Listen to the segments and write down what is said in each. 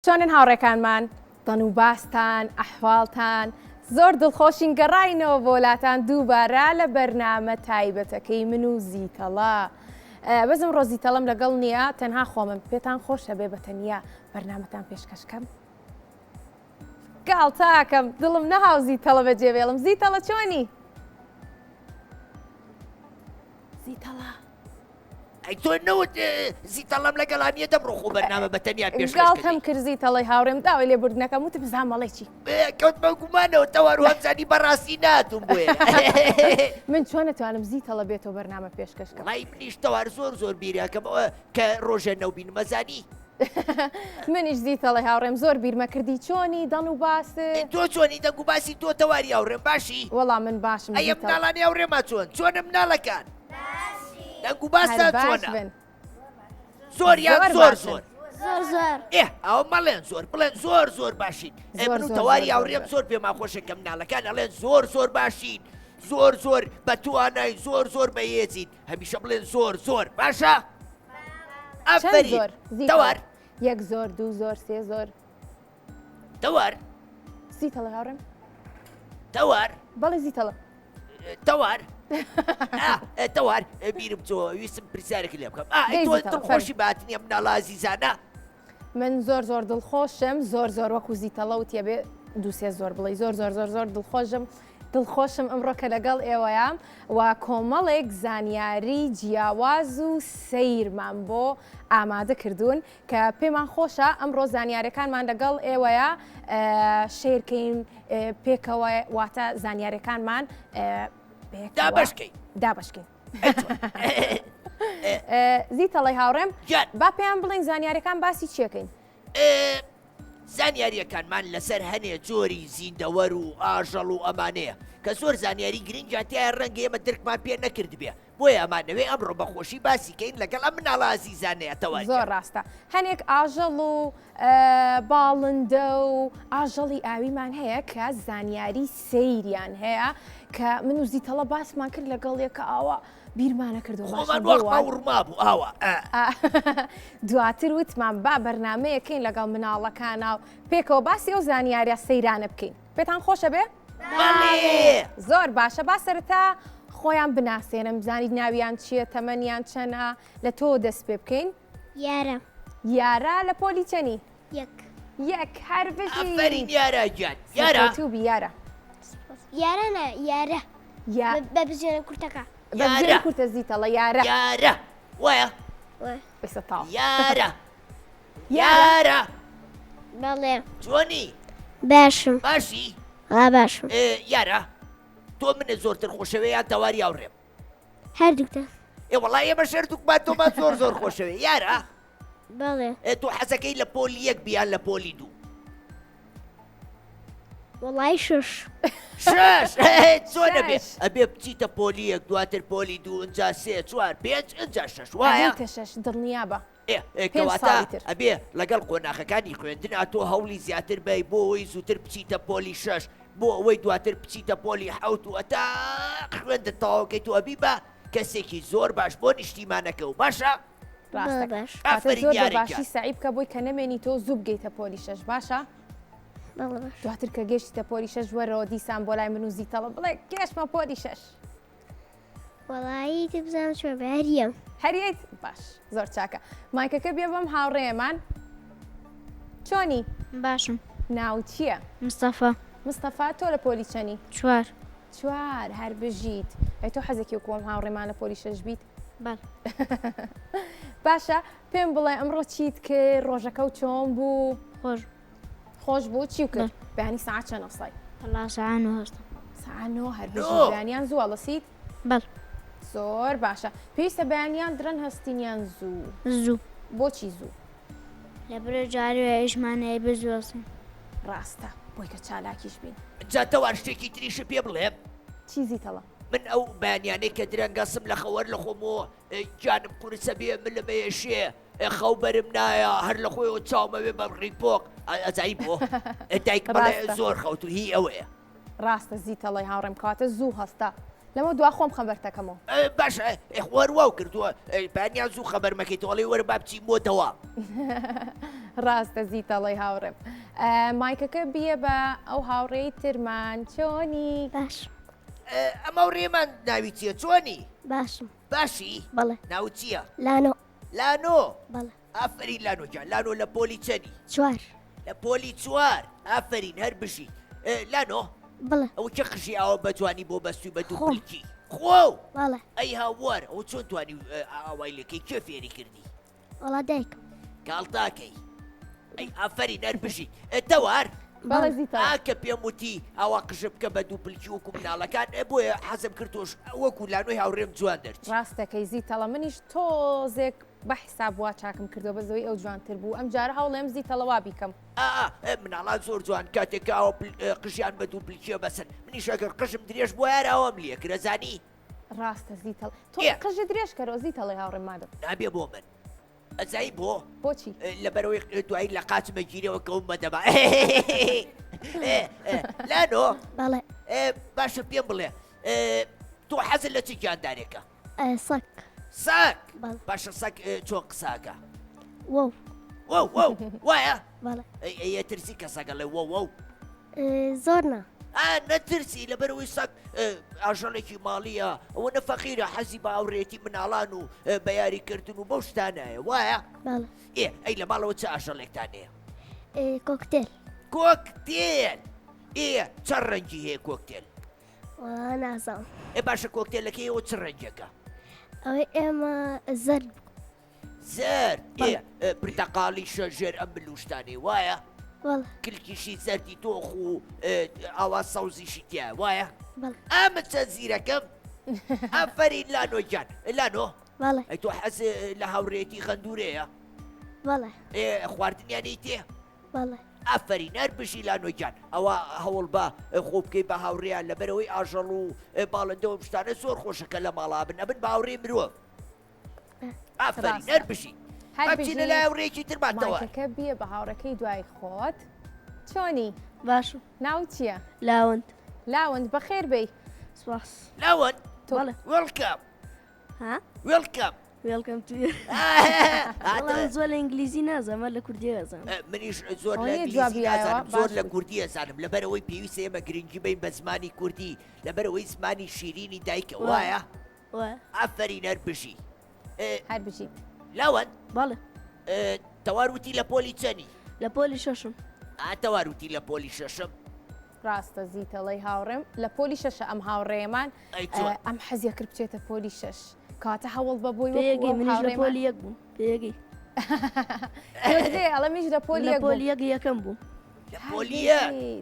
چۆنن هاوڕێکانمان دەن و باستان ئەحواڵتان زۆر دڵخۆشین گەڕاینەوە بۆ وڵاتان دووبارە لە بەرنامە تایبەتەکەی من و زیتەڵا بەزم ڕۆزیتەڵم لەگەڵ نییە تەنها خۆمم پێتان خۆشە بێ بەتەنیا بەرنامەتان پێشکەشکەم گاڵتاکەم دڵم نەهاو زیتەڵە بەجێ بێڵم زیتەڵە چۆنی؟ زیتەڵە ئەی تۆ نەوت زیتەڵەم لەگەڵانیە دەمڕۆخۆ بەرنامە بەتەنیا گاڵتەم کرد زیتەڵەی هاوڕێم داوای لێبوردنەکەم وتە بزان مەڵێکی کەوت بە گومانەوە تەوار هەمزانی بەڕاستی ناتوم بۆیە من چۆن نەتوانم زیتەڵە بێتەوە بەرنامە پێشکەشکەم وڵی منیش تەوار زۆر بیریاکەمەوە کە ڕۆژە نەوبینمەزانی منیش زیتەڵی هاوڕێم زۆر بیرمە کردی چۆنی دەن و باست تۆ چۆنی دەنگ و باسی تۆ تەواری هاوڕێم باشی وەڵام من باشم ئەیە مناڵانی هاوڕێمە چۆنە مناڵەکان دەنگ و باستان چۆنە زۆر یان زۆر زۆر ئێ ئەوە مەڵێن زۆر بڵێن زۆر باشین من و تەواری هاوڕێم زۆر پێما خۆشە کە مناڵەکان ئەڵێن زۆر باشین زۆر بە توانای زۆر بەهێزین هەمیشە بڵێن زۆر باشە ئەفەری تەوار یەک زۆر دوو زۆر سێ زۆر تەوار زیتەڵە هاوڕێم تەوار بەڵێ زیتەڵە تەوار تەوار بیرم تۆ ویستم پرسیارێکی لێ بکەم تۆ دڵخۆشی باتنیە مناڵە ئازیزانە من زۆر دڵخۆشم زۆر وەکو زیتەڵە و تێبێ دووسێ زۆر بڵێ زۆر دڵخۆشم ئەمڕۆ کە لەگەڵ ئێوەیەم و کۆمەڵێک زانیاری جیاواز و سەیرمان بۆ ئامادە کردوون کە پێمان خۆشە ئەمڕۆ زانیاریەکانمان لەگەڵ ئێوەیە شێرکەین پێکەوە واتە زانیاریەکانمان دابشکەین زیتەڵی هاوڕێم با پێیان بڵین زانیاریەکان باسی چیەکەین زانیاریەکانمان لەسەر هەنێ جۆری زیندەوەر و ئاژەڵ و ئەمانەیە کە زۆر زانیاری گرنگجاتیای ڕەنگە ئێمە درکمان پێ نەکرد بێ بۆیە ئەمانەوێ ئەمڕۆ بەخۆشی باسیکەین لەگەڵ ئەم مناڵە ئازیزانەیەتەوە زۆر ڕاستە هەنێک ئاژەڵ و باڵندە و ئاژەڵی ئاویمان هەیە کە زانیاری سەیریان هەیە کە من و زیتەڵە باسمان کرد لەگەڵ یەکە ئاوا بیرمانە کردەوە ڕما بوو ئاوە دواتر وتمان با بەرنمەیەکەین لەگەڵ مناڵەکانە و پێکەوە باسی ئەو زانیاریە سەیرانە بکەین پێتان خۆشە بێ؟ زۆر باشە با سەرەتا خۆیان بناسێنم بزانی ناویان چییە تەمەنیان چەنە لە تۆ دەست پێ بکەین یارە لە پۆلی چەنی یەک هەر بژین یارە گیان یارە بە بزێنە کورتەکە بەبزێنە کورتە زیتەڵە یارە وایە بەسە تاڵ یارە بەڵێ چۆنی باشم باشی باشم یارە تۆ منە زۆرتر خۆشەوێ یان تەواری هاوڕێم هەردووکتە وەڵای ئێمە شەردووکمان تۆمان زۆر خۆشەوێ یارە بەڵێ تۆ حەزەکەی لە پۆلی یەک بیان لە پۆلی دوو وەڵای شش چۆنە بێ ئەبێ بچیتە پۆلی یەک دواتر پۆلی دوو ئەجا سێ چوار پێنج ئەجا شەش وایە شەش دڵنیا بە کەواتە ئەبێ لەگەڵ قۆناغەکانی خوێندن تۆ هەوڵی زیاتر بی بۆ ئەوەی زووتر بچیتە پۆلی شەش بۆ ئەوەی دواتر بچیتە پۆلی حەوت و ئەتا خوێندە تەواوکەیت و ئەبی بە کەسێکی زۆر باش بۆ نیشتیمانەکە و باشە زۆر باشی سعی بکە بۆی کە نەمێنی تۆ زوو بگەیتە پۆلی شەش باشە؟ دواتر کە گەشتیتە پۆلی شەش وەرەوە دیسان بۆ لای من و زیتەڵە بڵێ گەشتمە پۆلی شەش وەڵایی بزانم چۆن هەریەم هەریەیت باش زۆر چاکە مایکەکە بێ بەم هاوڕێمان چۆنی؟ باشم ناو چییە؟ مستەفا تۆ لە پۆلی چەنی؟ چوار هەر بژیت ئەی تۆ حەزێکی وەکوم هاوڕێمان لە پۆلی شەش بیت؟ باشە پێم بڵێ ئەمڕۆ چیت کرد ڕۆژەکە و چۆن بوو؟ خۆش بوو چی کرد؟ بەیانی ساعت چەند ئەسڵی؟ ساعت 9 هەر بژیت بەیانیان زوو هەڵەسیت؟ زۆر باشە پێویستە بەیانیان درەن هەستینیان زوو بۆچی زوو؟ لەبرە جارێژمانەیە بزوەسن ڕاستە بۆی کە چالاکیش بین جا تەوار شتێکی تریشە پێ بڵێم چی زیتەڵە؟ من ئەو بەیانیانەی کە درەنگەسم لە خەوەر لە خۆمەوە جانم قورسە بێ من لە بەیەشێ خەو بەرم نایە هەر لە خۆیەوە چاومەوێ بە ڕیپۆک ئەزایی بۆ دایک بڵێ زۆر خەوت و هی ئەوەیە ڕاستە زیتەڵی هاوڕێم کاتە زوو هەستا لەمە دوا خۆم خەبەرتەکەمەوە باشە وەرواو کردووە بەیانیان زوو خەبەر مەکەیت وەڵی وەرە با بچی بۆتەوە ڕاستە زیتەڵی هاوڕێم مایکەکە بیە بە ئەو هاوڕێی ترمان چۆنی باش ئەمە ڕێمان ناوی چییە چۆنی باشم باشی بەڵێ ناو چییە لانۆ لانۆ بەڵێ ئافرین لانۆجان لانۆ لە پۆلی چەنی چوار لە پۆلی چوار ئافرین هەر بژی لانۆ بەڵێ ئەو چه قژی ئەوە بەتوانی بۆ بەستوی بە دوو خۆم. پلکی خۆ بەڵێ ئەی هاوار ئەو چۆن توانی ئاوای لەکەی کێ فێری کردی وەڵا دایکم کاڵتاکەی ئەی ئافرین هەر بژی تەوار بەڵێ زیتەڵ کە پێم وتی ئەوە قژە بکە بە دوو پلکی وەکو مناڵەکان بۆیە حەزم کردۆش وەکو لانۆی هاوڕێم جوان دەرچ ڕاستەکەی زیتەڵە منیش تۆزێک بە حساب وا چاکم کردو بە زەوەی ئەو جوانتر بوو ئەم جارە هەوڵێم زیتەڵەوا بیکەم مناڵات زۆر جوان کاتێکە ئەوە قژیان بە دوو پلکیە بەسن منیش ئەگەر قژم درێژ بۆ یاراوەم لێ کرەزانی ڕاستە زیتەڵ تۆ ئێ. قژە درێژ کەرەوە زیتەڵی هاوڕێم مادە نابێ بۆ من ئەزایی بۆ بۆچی لەبەرەوەی دوایی لە قاچمە گیرەوە کەومە دەبا لانۆ بەڵێ باشە پێم بڵێ تۆ حەزت لە چ گیاندارێکە سەک ساک بەڵێ باشە ساک چۆن قساکە وەو وایە بەڵێ ئەیە ترسی کەسەکە لە وە زۆر نا نەترسی لەبەرەوەی سەگ ئاژەڵێکی ماڵیە ئەوە نەفەقیرە حەزی بە ئاوڕێتی مناڵان و بە یاریکردن و بەو شتانایە وایە بەڵێ ئەی لە ماڵەوە چه ئاژەڵێکتانەیە کۆکتێل کۆکتێل چەند ڕەنگی هەیە کۆکتێل وەڵا نازانم باشە کۆکتێلەکەیەوە چ ڕەنگەکە ئەوەی ئێمە زەرد زەر پرتەقاڵی شەژێر ئەم بلوشتانی وایە بەڵێ کلکیشی زەردی تۆخ و ئاوا سەوزیشی تیا وایە بەڵێ ئەمە چەند زیرەکەم ئەفەرین لانۆجان لانۆ بەڵێ ئەی تۆ حەز لە هاوڕێتی خەندورەیە بەڵێ خواردنیانی تێ بەڵێ ئافرین هەر بشی لانۆجان ئەوە هەوڵ بە خۆ بکەی بە هاوڕێیان لەبەرەوەی ئاژەڵ و باڵندەوە شتانە زۆر خۆشەکە لە ماڵا بن ئەبن باوڕێ مرۆڤ ئافرین هەر بشی هەرچینە لای هاوڕێکی ترماتەوە مایکەکە بیە بە هاوڕەکەی دوای خۆت چۆنی باشم ناو چییە لاوەند لاوەند بەخێر بێی سواس لاوەن بەڵێ وێڵکەم ها وێڵکەم وێلکەم تو زۆر لە ئینگلیزی نازەمە لە کوردی ئەزانم منیش زۆر لە ئەوەیە ئینگلیزی جوابیایەوە، نازانم باش زۆر لە بوو. کوردی ئەزانم لەبەرەوەی پێویستە ئێمە گرنگی بین بە زمانی کوردی لەبەرەوەی زمانی شیرینی دایکە وایە ئافرین هەر بشی هەر بژیت لاوەن بەڵێ تەواروتی لە پۆلی چەنی لە پۆلی شەشم تەواروتی لە پۆلی شەشم ڕاستە زیتەڵی هاوڕێم لە پۆلی شەشە ئەم هاوڕێمان ئەی چۆن؟ ئەم حەزیە کرد بچێتە پۆلی شەش کاتە هەوڵ بە بۆی پێگەی منیش لە پۆلی یەک بووم پێگەی ئەڵە میش لە پۆلی لە یەک بوو. پۆلی یەک یەکەم بووم لە پۆلیە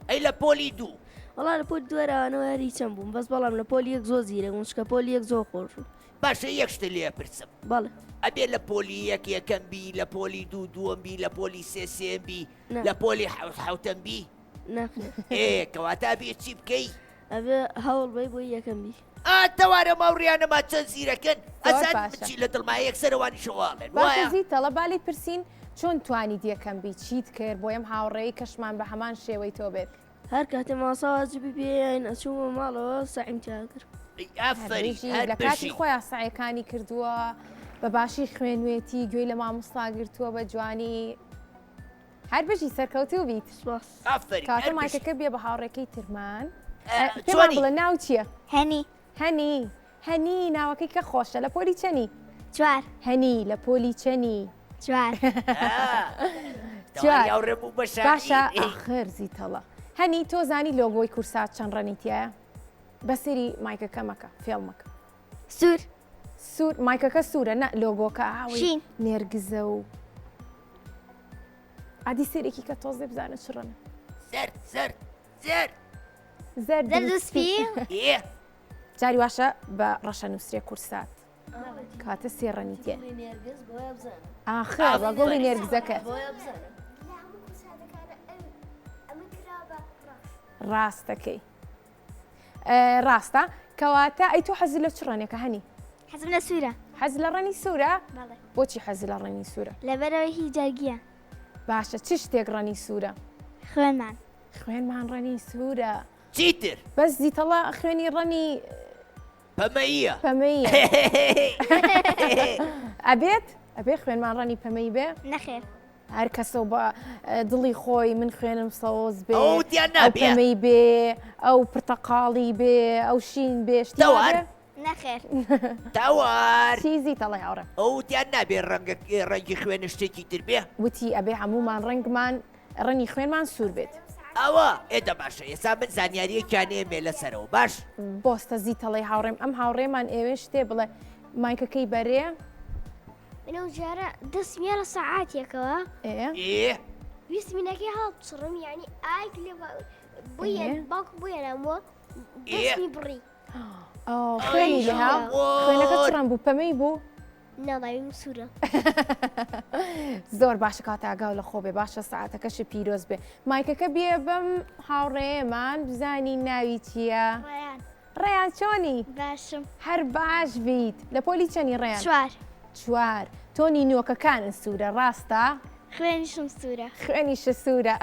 ئەی لە پۆلی دوو وەڵا لە پۆلی دوێرانەوە هەری چەند بووم بەس بەڵام لە پۆلی یەک زۆر زیرە بووم چکە پۆلی یەک زۆر خۆش بوو باشە یەک شتە لێ پرسم بەڵێ ئەبێ لە پۆلی یەک یەکەم بی لە پۆلی دوو دووەم بی لە پۆلی سێم بی نا. لە پۆلی حوتەم بی ناخێ کەواتە بێ چی بکەی ئەبێ هەوڵ بەی بۆی یەکەم بی تەوارە ماوڕیانەما چەند زیرەکەن ئەسان باشە. بچی لە دڵما یەکسەرەوانی شەواڵێن باشە وایە زیتەڵە بالی پرسین چۆن توانی دیەکەم بی چیت کرد بۆ ئەم هاوڕێی کەشمان بە هەمان شێوەی تۆ بێت هەر کاتێ ماساواجبی پێیان ئەچوومە ماڵەوە سەعیم کرد ئافری لە کاتی خۆیان سعیەکانی کردووە بە باشی خوێنوێتی گوێی لە مامۆستا گرتووە بە جوانی هەر بژی سەرکەوتوو بیت سواس ئافری کاتە مایکەکە بێ بە هاوڕێکەی ترمان پێمان چۆنی بڵێ ناو چییە؟ هەنی هەنی ناوەکەی کە خۆشە لە پۆلی چەنی؟ چوار هەنی لە پۆلی چەنی؟ چوار یاوڕێم و باشە ئاخر زیتەڵە هەنی تۆ زانی لۆگۆی کورسات چەند ڕەنیتیایە؟ بەسەری مایکەکە مەکە فێڵ مەکە سوور سوور مایکەکە سوورە نە لۆگۆکە ئاوی شین. نێرگزە و ئادی سێرێکی کە تۆزێ بزانە چ ڕەنە زەر دەردەسپی جاری واشە بە ڕەشە نووسێ کورسات کاتە سێ ڕەنیتێ ئاخر بە گۆڵی نێرگزەکە ڕاستەکەی ڕاستە کەواتە ئەی تۆ حەزی لە چ ڕەنێکە هەنی حەزم لە سوورە حەز لە ڕەنی سوورە بەڵێ بۆچی حەزی لە ڕەنی سوورە لەبەرەوەی هی جارگیە باشە چ شتێک ڕەنی سوورە خوێنمان خوێنمان ڕەنی سوورە چیتر بەس زیتەڵە خوێنی ڕەنی پەمەیە پەمەیە ئەبێت خوێنمان ڕەنی پەمەی بێ نەخێر هەر کەسە بە دڵی خۆی من خوێنم سەوز بێ ئەو دیان ئەو نابێ. پەمەی بێ ئەو پرتەقاڵی بێ ئەو شین بێ شتی تەوار. بێ؟ نەخێر تاوار چیزی تەڵێ هاوڕێ ئەو دیان نابێ ڕەنگی خوێن شتێکی تر بێ وتی ئەبێ هەمومان ڕنگمان ڕەنی خوێنمان سوور بێت ئەوە ئێدە باشە ئێستا من زانیاریەکیانەیە مێ لەسەرەوە باش بۆستە زی تەڵێ هاوڕێم ئەم هاوڕێمان ئێوێ شتێ بڵێ مایکەکەی بەرێ منە جارە دەستمیە لە سەعاتێکەوە ئێ ویستمینەکەی هەڵبچڕم یعنی ئایک لێ بووە باوک بووێنەوە ئێ. دەستمی بڕی خوێنی لێها خوێنەکە چڕم بوو پەمەی بوو ناڵاویم سوورە زۆر باشە کاتاگاو لە خۆ بێ باشە ساعتەکەش پیرۆز بێ مایکەکە بێ بەم هاوڕێمان بزانی ناوی چییە؟ ڕیان ڕێیان چۆنی؟ باشم هەر باش بیت لە پۆلی چەنی ڕێیان؟ چوار چوار تۆنی نوۆکەکانن سوورە ڕاستە؟ خوێنیشم سوورە خوێنیشە سوورە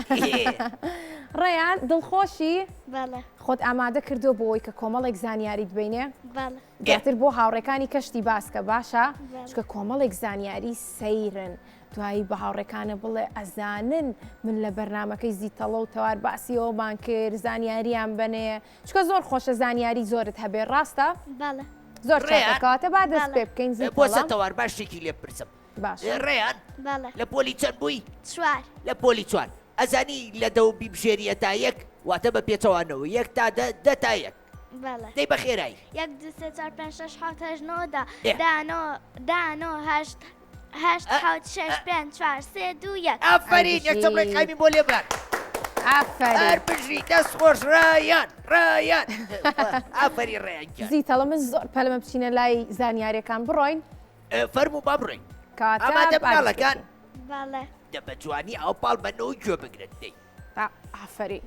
ڕێیان دڵخۆشی بەڵێ خۆت ئامادە کردو بۆی کە کۆمەڵێک زانیاریت بینێ؟ بەڵێ دواتر بۆ هاوڕێکانی کەشتی باسکە باشە بەڵێ. چکە کۆمەڵێک زانیاری سەیرن دوایی بە هاوڕێکانە بڵێ ئەزانن من لە بەرنمەکەی زیتەڵە و تەوار باسی ئەومان کرد زانیاریان بنێ چکە زۆر خۆشە زانیاری زۆرت هەبێ ڕاستە بەڵێ زۆر ڕێیان. چاکەکەواتە با دەست پێ بکەین بۆ زیتەڵە تەوار باش شتێکی لێ بپرسم باش ڕێیان بەڵێ لە پۆلی چەند بووی چوار لە پۆلی چوار ئەزانی لە دە و بیبژێریە تا یەک واتە بە پێچەوانەوە یەک تا دە تا یەک بەڵێ دەی بە خێرایی 1 2 3 4 5 6 7 8 9 10 إيه. 8 8 6 5 4 3 2 1 ئافرین یەک چەمڵێک خامی بۆ لێبان هەر ئافرین بژری دەست خۆش ڕایان ڕایان ئافری ڕێیان زیتەڵە من زۆر پەلمە بچینە لای زانیاریەکان بڕۆین فەرمو با بڕۆین کاتە ئامادە بناڵەکان بەڵێ دە بە جوانی ئەو پاڵمەنەوە گوێ بگرن دەی ئافرین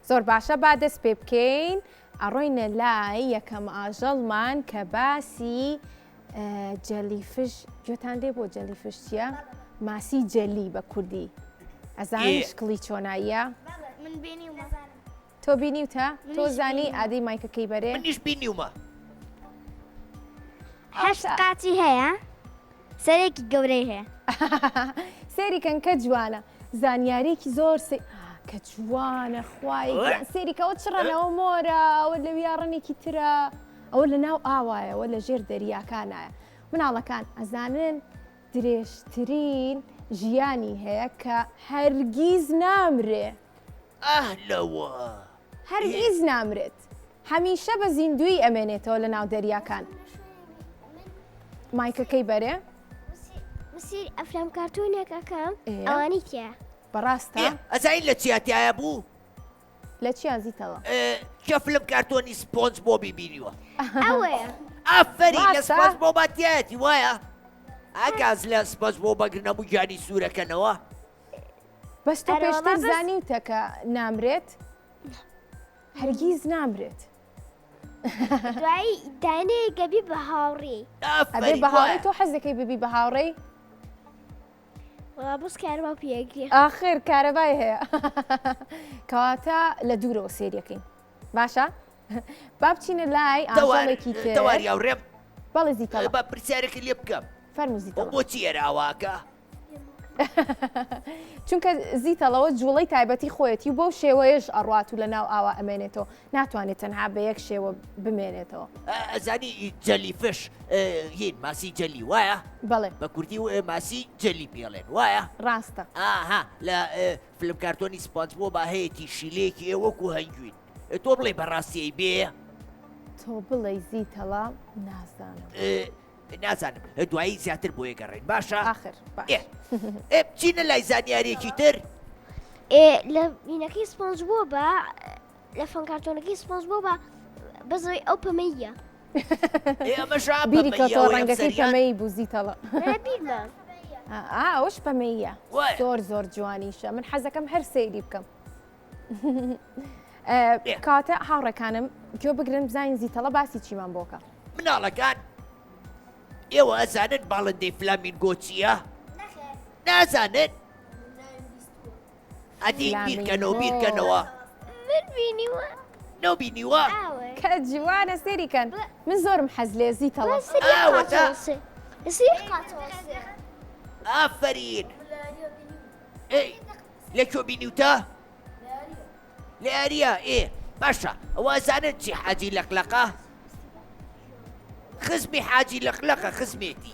زۆر باشە با دەست پێ بکەین ئەڕۆینە لای یەکەم ئاژەڵمان کە باسی جەلیفش گوێتان دێ بۆ جەلیفش چییە؟ ماسی جەلی بە کوردی ئەزانی شکڵی چۆناییە؟ من بینیومە تۆ بینیوتە؟ تۆ زانی ئادەی مایکەکەی بەرێ؟ منیش بینیومە هەشت قاچی هەیە سەرێکی گەورەی هەیە سێریکەن کە جوانە زانیارێکی زۆر کە جوانە خوای سێریکەوە چڕەنەوە مۆرە ئەوە لە ویاڕنێکی ترە ئەوە لە ناو ئاوایەوە لە ژێر دەریاکانایە مناڵەکان ئەزانن درێژترین ژیانی هەیە کە هەرگیز نامرێ ئەهلەوە هەرگیز نامرێت هەمیشە بە زیندوی ئەمێنێتەوە لە ناو دەریاکان مایکەکەی بەرێ مسیر ئەفلام کارتونێکەکەم إيه. ئەوانی تیا بەڕاستە ئەزین لە چیاتایە بوو لە چی ئازیتەوە کە فلم کارتۆنی سپۆنج بۆ بیبینیوە ئەوەیە ئافری لە ڕاستە؟ سپۆنج بۆ باتیەتی وایە ئاگاز لە سپۆنج بۆ بەگرنەبوو گیانی سوورەکەنەوە بەس تۆ ئەرە پێشتر وەڵا بەس- زانیوتە کە نامرێت هەرگیز نامرێت دوایی دانەیە گەبی بە هاوڕێ ئەبێ بە هاوڕێی تۆ حەزەکەی ببی بە هاوڕێی وڵا بۆس کارەبا پێگرێ ئاخر کارەبای هەیە کەواتە لە دوورەوە سێریەکەین باشە با بچینە لای ئاژەڵێکی تر تەواری ئەوڕێم بەڵێ زیتەڵە بە پرسیارێکی لێ بکەم فەرموو زیتەڵە بۆچی ئێراواکە چونکە زیتەڵەوە جوڵەی تایبەتی خۆیەتی و بۆ شێوەیەش ئەڕات و لە ناو ئاوا ئەمێنێتەوە ناتوانێت تەنها بە یەک شێوە بمێنێتەوە ئەزانی جەلیفش هین ماسی جەلی وایە بەڵێ بە کوردی و ماسی جەلی پێڵێن وایە ڕاستە ئاها لە فلم کارتۆنی سپۆنج بۆ باهەیەتی شیلێکی ئێوەکو هەنگوین تۆ بڵێ بەڕاستیەی بێ تۆ بڵێ زیتەڵە نازانم نازانم دوایی زیاتر بۆ یەگەڕێن باشە آخر باش بچینە لای زانیارێکی تر لە بینەکەی سپۆنج بۆ بە لە فەنکارتۆنەکەی سپۆنج بۆ بە بەزەوەی ئەو پەمەیە ئەمەش بیری کە تۆ ڕەنگەکەی پەمەی بوو زیتەڵە بیرمە ئەوش پەمەیە وایە. زۆر زۆر جوانیشە من حەزەکەم هەر سەیری بکەم کاتە هاوڕێکانم گوێ بگرن بزانین زیتەڵە باسی چیمان بۆکە مناڵەکان ئێوە ئەزانن باڵندەی فلامینگۆ چییە؟ نازانن؟ ئەدی بیرکەنەوە بیرکەنەوە من بینیوە نەبینیوە؟ ئاوە کە جوانە سێریکەن من زۆرم حەز لێ زیتەڵە ئاوەتە سری قاتەوەسێ ئافرین لەکوێ بینیوتە؟ لە یاریە باشە ئەوە زانن چی حاجی لەقلەقە؟ خزمی حاجی لەقلەقە خزمێتی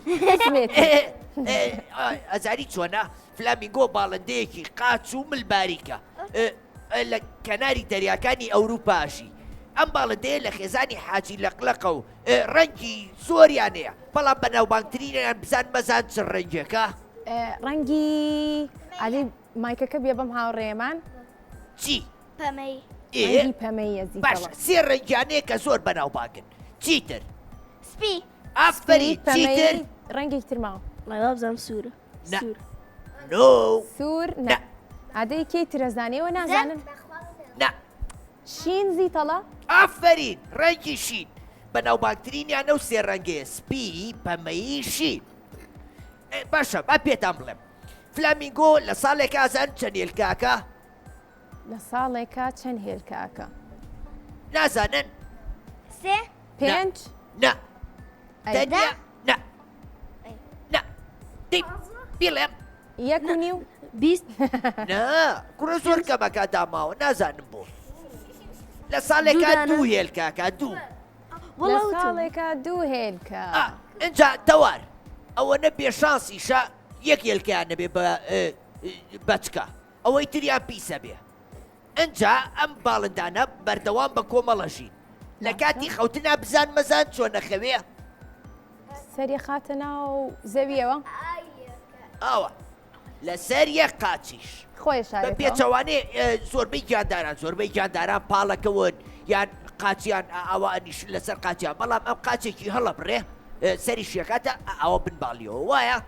ئەزاری چۆنە فلامینگۆ باڵندەیەکی قاچ و ملباریکە لە کەناری دەریاکانی ئەوروپاشی ئەم باڵندەیە لە خێزانی حاجی لەقلەقە و ڕەنگی زۆریانەیە بەڵام بەناوبانگترینیان بزان مەزان چ ڕەنگەکە ڕەنگی علی مایکەکە بێ بەم هاوڕێمان چی؟ پەمەی ڕەنگی پەمەیە باشە سێ ڕەنگیانەیە کە زۆر بەناوبانگن چیتر؟ سپی ئافری چیتر؟ ڕەنگێک ترماوە ڵای بزانم سوورە نە. سوور نۆ سوور نە عادەی کەی ترەزانەوە نازانن نە شین زیتەڵە ئافرین ڕەنگی شین بەناوبانگترینیانە و سێ ڕەنگەیە سپی پەمەیی شین باشە با پێتان بڵێم فلامینگۆ لە ساڵێک ئازان چەند هێلکاکە؟ لە ساڵێکە چەند هێلکاکە نازانن؟ سێ 5 نە ئەی، دەنیا نە نە دی بڵێم 1.5 بیست نە کوڕە زۆر کەمەکە داماوە نازانم بۆ لە ساڵێکە دوو دانە. دوو هێلکاکە دوو لە وەڵاوتم ساڵێکە 2 هێلکە اینجا تەوار ئەوە نە بێشانسیشە یەک هێلکیان نەبێ بەچکە ئەوەی تریان پیسە بێ اینجا ئەم باڵندانە بەردەوام بە کۆمەڵەژین لە کاتی خەوتنا بزان مەزان چۆن نەخەوێ سەری خاتە ناو زەویەوە ئاوە لەسەر یەک قاچیش خۆی بە شارێتەوە پێچەوانێ زۆربەی گیانداران گیانداران پاڵەکەون یان قاچیان ئەوە ئەنیش لەسەر قاچیان بەڵام ئەم قاچێکی هەڵە بڕێ سەری شێکاتە ئەوە بنباڵیەوە وایە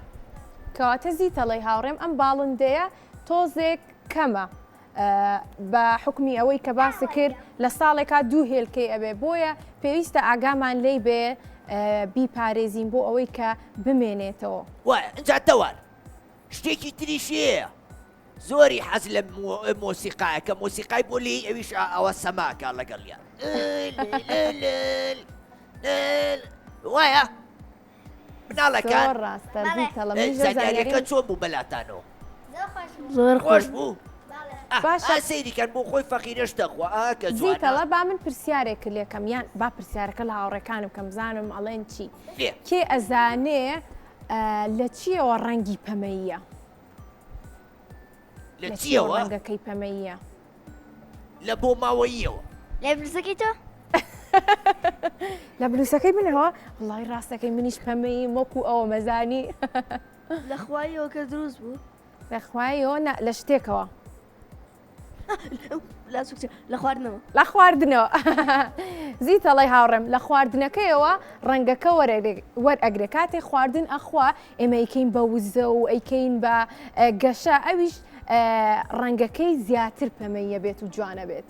کەواتە زیتەڵی هاوڕێم ئەم باڵندەیە تۆزێک کەمە بە حکمی ئەوەی کە باسی کرد لە ساڵێکا 2 هێلکەی ئەبێ بۆیە پێویستە ئاگامان لێی بێ بیپارێزین بۆ ئەوەی کە بمێنێتەوە وایە اینجا تەوار شتێکی تریشەیە زۆری حەز لە مۆسیقایەکە مۆسیقای بۆ لی ئەویش ئەوە سەماکە لەگەڵیان وایە مناڵەکان زۆر ڕاستە زیتەڵە منیش زانیاریەکە دەزانم. چۆن بوو بەلاتانەوە زۆر خۆش خۆش بوو باشە. سەیریکەن بۆ خۆی فەقیرش دەخوا کە زیتەڵە با من پرسیارێک لێکەم یان با پرسیارەکە لە هاوڕێکانم کەم بزانم ئەڵێن چی لێ کێ ئەزانێ لە چیەوە ڕەنگی پەمەیە لە لە چیەوە چیەوە ڕەنگەکەی پەمەیە لە بۆ ماوەییەوە لە برسەکەی تۆ لە بلوسەکەی منەوە وڵی ڕاستەکەی منیش پەمەی وەکو ئەوە مەزانی لە خوایەوە کە دروست بوو لەخوایەوە لە شتێکەوە لا سوکتە لە خواردنەوە لە خواردنەوە زیتەڵی هاوڕێم لە خواردنەکەیەوە ڕەنگەکە وەرئەگرێ کاتێک خواردن ئەخوا ئێمە ئەیکەین بە وزە و ئەیکەین بە گەشە ئەویش ڕەنگەکەی زیاتر پەمەیە بێت و جوانە بێت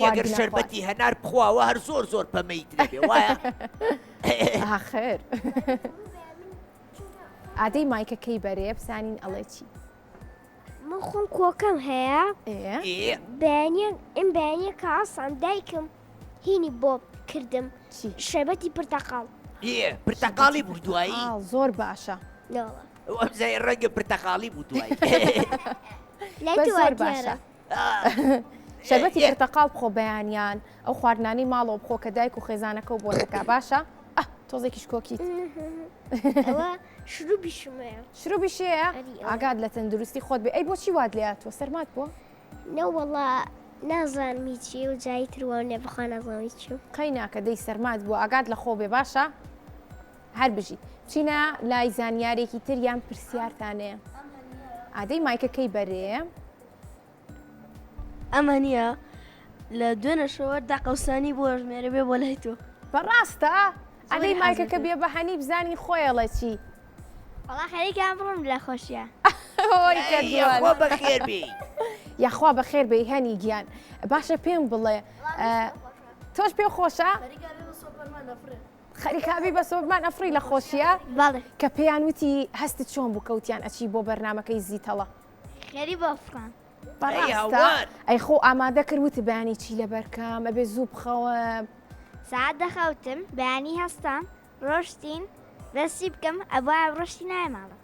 یەگەر شەربەتی هەنار بخواوە هەر زۆر زۆر پەمەیت لەبێ وایە ئاخر ئادەی مایکەکەی بەرێ بسانین ئەڵێ چی من خۆم کۆکەم هەیە بەیانە ئەم بەیانە کە ئاسان دایکم هینی بۆ کردم چی شەربەتی پرتەقاڵ پرتەقاڵی بوو دوایی زۆر باشە ئەمزای ڕەنگە پرتەقاڵی بوو دوایی لای بە زۆر دووە باشە شەربەتی پرتەقاڵ بخۆ بەیانیان ئەو خواردنانی ماڵەوە بخۆ کە دایک و خێزانەکە و بۆ دەکا باشە تۆزێکیش کۆکیت ئەوە شروبی شمەیە شروبی شەیە ئەری، ئاگاد لە تەندروستی خۆت بێ ئەی بۆچی وات لێ تۆ سەرمات بووە نەوەڵا نازانمی چی و جایی تروانێ بخوا نازانمی چی قەی ناکە دەی سەرمات بووە ئاگاد لە خۆ بێ باشە هەر بژی چینە لای زانیارێکی تر یان پرسیارتانەیە ئادەی مایکەکەی بەرێ ئەمە نییە لە دوێنەشەوە داقەوسانی بۆ ژمێرە بێ بۆ لای تۆ بەڕاستە ئەدەی حەزم مایکەکە کرد. بێ بەهەنی بزانی خۆیەڵە چی وڵا خەریکان بڕم لە خۆشیە ئەوەی کە جوانە. خۆ بەخێر بێ یاخوا بەخێر بێ هەنی گیان باشە پێم بڵێ تۆش پێ خۆشە خەریکابی بە سۆبمان ئەفری لە خۆشیە باڵێ کە پێیان وتی هەستت چۆن بوو کەوتیان ئەچی بۆ بەرنمەکەی زیتەڵە خێری بۆ فکان بەڕاستە هاوار. ئەی خۆ ئامادە کردوتی بەیانی چی لە بەرکەم ئەبێ زوو بخەوە سعات دەخەوتم بەیانی هەستان ڕۆشتین ڕستی بکەم ئەوە ڕۆشتی نایە ماڵە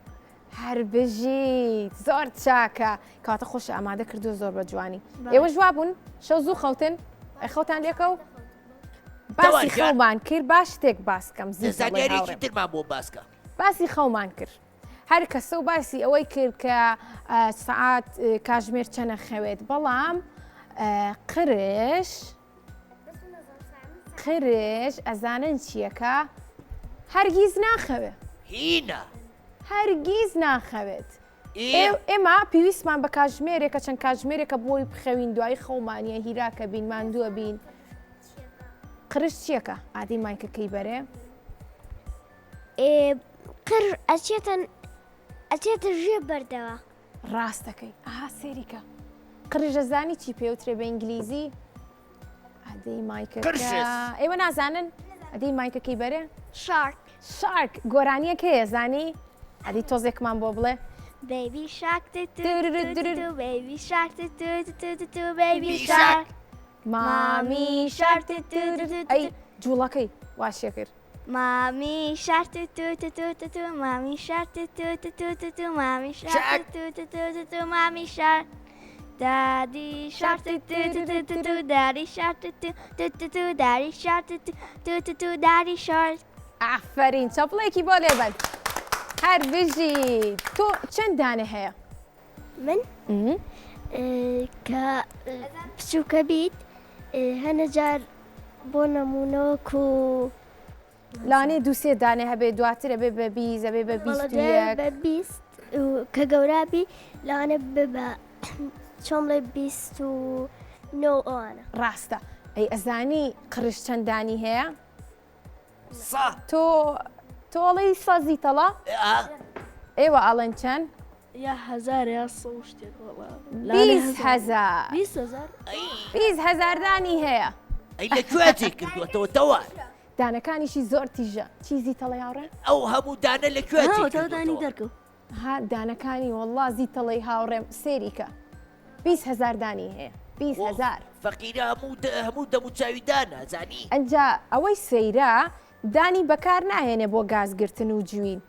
هەر بژیت زۆر چاکە کاتە خۆش ئامادە کردو زۆر بە جوانی ئێوە جوابوون شەو زوو خەوتن خەوتان لێکە و باسی خەومان کرد باش شتێک باسکەم زانیارێکی ترمان بۆ باسکە باسی خەومان کرد هەر کەسە و باسی ئەوەی کرد کە سعات کاژمێر چەنە خەوێت بەڵام قرش ئەزانن چیەکە هەرگیز ناخەوێ هینە هەرگیز ناخەوێت ئێمە پێویستمان بە کاژمێرێکە چەند کاژمێرێکە بۆی بخەوین دوای خەومانیە هیراکە بین ماندووە بین قرش چیەکە ئادی مایکەکەی بەرێ قڕ ئەچێتە ژێ بەردەوە ڕاستەکەی ئاها سێریکە قرش دەزانی چی پێوترێ بە ئینگلیزی ئادەی مایکەکە ئێوە نازانن ئەدەی مایکەکەی بەرێ شارک گۆرانیەک هەیە زانی ئەدی تۆزێکمان بۆ بڵێ Baby shark do do do do do baby shark do do do do do baby shark مامی شارک ئەی جوڵەکەی واشە کرد Mommy shark do do do do do do mommy shark do do do do do do mommy shark do do do do do mommy shark Daddy shark do do do do do do daddy shark do do do do do daddy shark do do do do daddy shark ئافرین چاپڵێکی بۆ لێبەر هەر بژیت تۆ چەند دانە هەیە من کە بچووکە بیت هەنە جار بۆ نەمونەوەکو لانێ دووسێ دانێ هەبێ دواترە بێ بە بیست ئەبێ بە بە بیست کە گەورابی لەوانە بێ بە چۆمڵێ بیست و نۆ ئەوانە ڕاستە ئەی ئەزانی قرش چەندانی هەیە تۆڵی سازی تەڵا ئێوە ئەڵەن چەند یا هەزار یا سە شتێک 20,000 دانی هەیە ئەی لەکوێ کردوەتەوە تەوار دانەکانیشی زۆر تیژە چیزی تەڵی هاوڕێ ئەو هەموو دانە لەکوێ دانی دەرکەوت ها دانەکانی وەڵڵا زی تەڵی هاوڕێم سێریکە 20,000 دانی هەیە 20,000 فەقیرە هەموو دەموچاوی دانە زانی ئەنجا ئەوەی سەیرە دانی بەکار ناهێنێ بۆ گازگرتن و جوین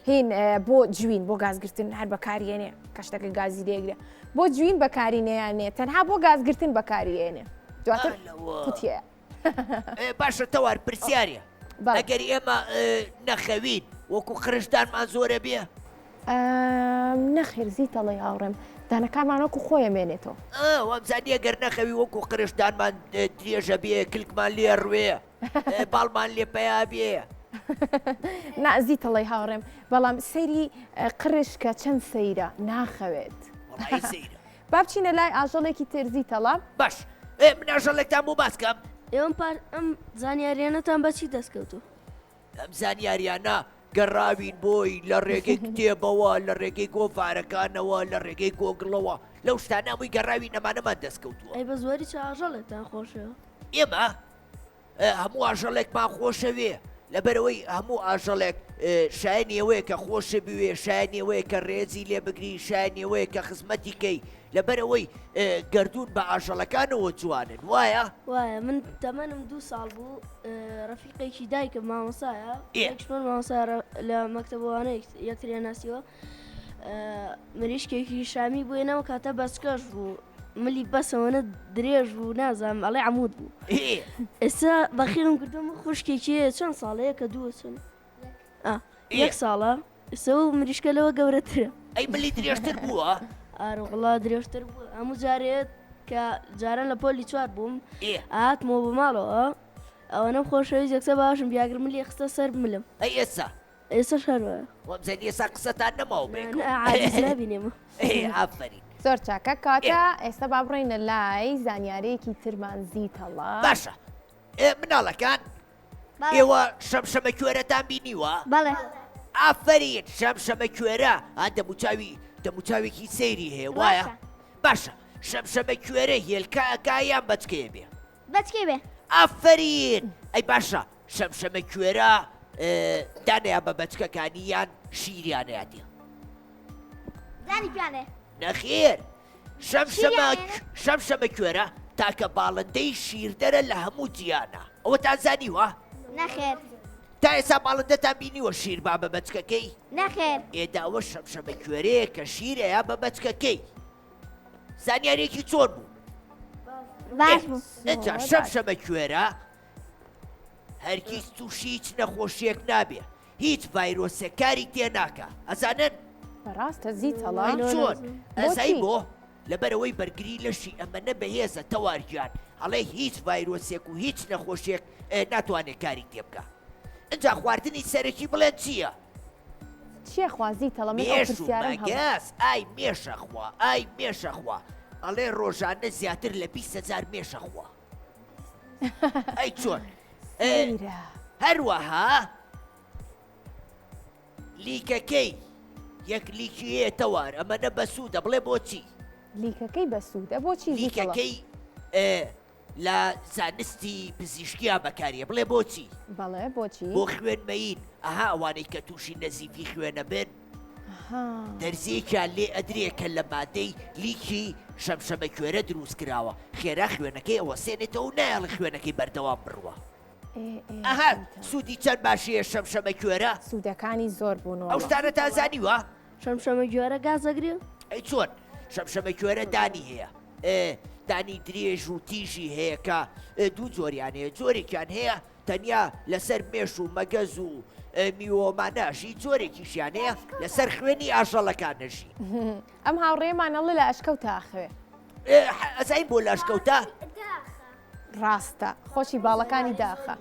هین بۆ جوین بۆ گازگرتن هەر بەکارێنێ کەشتەکە گازی دێگرێ بۆ جوین بەکاری نەیانێ تەنها بۆ گازگرتن بەکاریێنێ دواتر قوتیە باشە تەوار پرسیارە ئەگەر ئێمە نەخەوین وەکو خرشدانمان زۆرە بێ نەخێر زی تەڵی هاوڕێم دانەکانمانەکو خۆی مێنێتەوە وامزانی ئەگەر نەخەوی وەکو خرشدانمان درێژە بێ کلکمان لێ ڕوێ باڵمان لێ پیا بێ نازی تەڵی هاوڕێم بەڵام سەیری قرشکە چەند سەیرە ناخەوێت با بچینە لای ئاژەڵێکی ترزی تەڵا باش من ئاژەڵێکتان بۆ باسکەم ئەم زانیاریانەتان بەچی دەستکەوتو ئەم زانیاریانە گەڕاوین بۆی لە ڕێگەی کتێبەوە لە ڕێگەی گۆڤارەکانەوە لە ڕێگەی گۆگڵەوە لەو شتانەمووی گەڕاوی نەمانەمان دەستکەوتووە ئەی بە زۆری چ ئاژەڵێکتان خۆشەوە ئێمە هەموو ئاژەڵێکمان خۆشەوێ لەبەرەوەی هەموو ئاژەڵێک شایانیەوەیە کە خۆشە بوێ شایانیەوەیە کە ڕێزی لێ بگری شایانیەوەیە کە خزمەتی کەی لەبەرەوەی گردردون بە ئاژەڵەکانەوە جوانن وایە؟ وایە من تەمەنم 2 ساڵ بوو ڕەفیقێکی دایکە مامۆسایە یەکشمان مامۆسا لە مەکتەبوانەی یەکتریان ناسیوە مریشکێکی شامی بووێنەوە کاتە بەسکەش بوو ملی بەسەوەنە درێژ بوو نازانم ئەڵێ عمود بوو ئێستا بەخێرم کردم خوشکێکی چەند ساڵەیە کە دووە چن 1 ساڵە ئێستا و مریشکە لەوە گەورەترە ئەی ملی درێژتر بووە؟ ئاڕۆڵا درێژتر بوو هەموو جارێت کە جاران لە پۆلی 4 بووم هاتمەوە بە ماڵەوە ئەوەنەم خۆشەویست یەکسە باشم بیاگرم ملی خستە سەر بملم ئەی ئێستا شەروە وەمزەنی ئێستا قسەتان نەماوە عاجز نابینێمە ئافرین زۆر چاکە کاتە ئێستا با بڕێنە لای زانیارەیەکی ترمان زیتەڵا باشە مناڵەکان ئێوە شەمشەمە کوێرەتان بینیوە؟ بەڵێ ئافرین شەمشەمە کوێرە دەموچاوێکی سەیری هەیە وایە؟ باشە شەمشەمە کوێرە هێلکایان بەچکەیە بێ بەچکێ بێ ئافرین ئەی باشە شەمشەمە کوێرە دانەیە بە بەچکەکانی یان شیریانەیەتی زانی پیانێ نەخێر شەمشەمە کوێرە تاکە باڵندەی شیردەرە لە هەموو جیانە ئەوە تازانیوە؟ نەخێر تا ئێستا باڵندەتان بینیوە شیر با بە بەچکەکەی نەخێر ئێداوە شەمشەمە کوێرەیە کە شیرەیە بە بەچکەکەی زانیارێکی چۆن بوو باش بوو ئەجا شەمشەمە کوێرە هەرگیز تووشی هیچ نەخۆشیەک نابێ هیچ ڤایرۆسەکاری تێناکە ئەزانن بەڕاستە زیتەڵە چۆن ئەزای بۆچی؟ بۆ لەبەرەوەی بەرگری لەشی ئەمەنە بەهێزە تەوارگیان ئەڵێ هیچ ڤایرۆسێک و هیچ نەخۆشیێک ناتوانێت کاری تێ بکە ئەجا خواردنی سەرەکی بڵێن چییە؟ چیە خوازیتەڵە من ئەو مێش و پرسیارم هەڵە مەگەس ئای مێشەخوا ئای مێشەخوا ئەڵێ ڕۆژانە زیاتر لە 20,000 مێشەخوا ئەی چۆن سەیرە. هەروەها لیکەکەی یەک لیکی هەیە تەوار ئەمەنە بەسوودە بڵێ بۆچی لیکەکەی بەسوودە بۆچی زیتەڵە؟ لیکەکەی لە زانستی پزیشکیا بەکاریە بڵێ بۆچی بەڵێ بۆچی؟ بۆ خوێنمەین ئەها ئەوانەی کە تووشی نەزیفی خوێنە بن دەرزیەکیان لێ ئەدرێکە لە مادەی لیکی شەمشەمە کوێرە دروست کراوە خێرا خوێنەکەی ئەوە سێنێتەوە و نایڵە خوێنەکەی بەردەوام بڕوە ئەها سوودی چەند باشەیە شەمشەمە کوێرە سوودەکانی زۆر بوونەوە ئەو شتانە تا زانیوە شەمشەمە گوێرە گازەگرێ ئەی چۆن شەمشەمە کوێرە دانی هەیە دانی درێژ و تیژی هەیە کە دوو جۆریان هەیە جۆرێکیان هەیە تەنیا لەسەر مێش و مەگەز و میوۆمانەژی جۆرێکیشیان هەیە لەسەر خوێنی ئاژەڵەکانەژی ئەم هاوڕێمانەڵە لە ئەشکەوت تاخوێ ئەزای بۆ لاشکەوتە ڕاستە خۆشی باڵەکانی داخە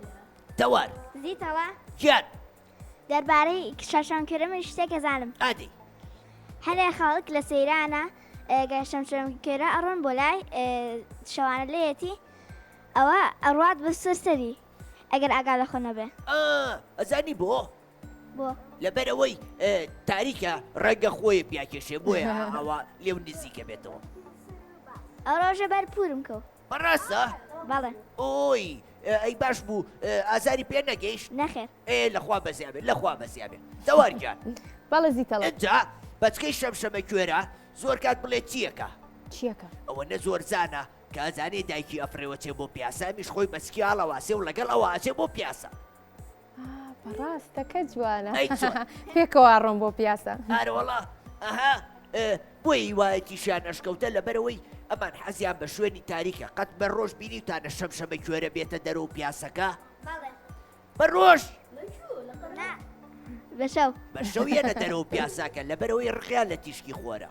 دەوار زیتەڵە گیان دەربارەی شەشەمکردن من شتێکە زانم ئادی هەنێ خەڵک لە سەیرانە شەمکێرە ئەڕۆن بۆ لای شەوانە لەیەتی ئەوە ئەڕوات بە سەرسەری ئەگەر ئاگا لە خۆ نەبێ ئەزانی بۆ بۆ لەبەرەوەی تاریکە ڕەنگە خۆی پیاکێشێ بۆیە ئەوە لێو نزیکە بێتەوە ئەو ڕۆژە بەر پورم کەوت بەڕاستە بەڵێ ئۆی ئەی باش بوو ئازاری پێ نەگەیشت نەخێر لەخوا بەزیابێت لەخوا بەزیابێت دەوارگیان بەڵێ زیتەڵە ئەجا بەچکەی شەمشەمە کوێرە زۆر کات بڵێ چیەکە چیەکە؟ ئەوە نە زۆر زانە کە ئازانێ دایکی ئەفرێوە چێ بۆ پیاسە میش خۆی بەسکی هەڵەواسێ و لەگەڵ ئەوە ئاچێ بۆ پیاسە بەڕاستەکە جوانە ئەی چۆن؟ پێکەوە ڕۆم بۆ پیاسە ئارەوەڵا ئەها بۆی وایەتیشیان ئەشکەوتە لەبەرەوەی ئەمان حەزیان بە شوێنی تاریکە قەت بە ڕۆژ بینیوتانە شەمشەمە کوێرە بێتە دەرەوە پیاسەکە بە ڕۆژ بەشەو بە شەویەنە دەرەوە پیاساکە لەبەرەوەی ڕقیان لە تیشکی خۆرە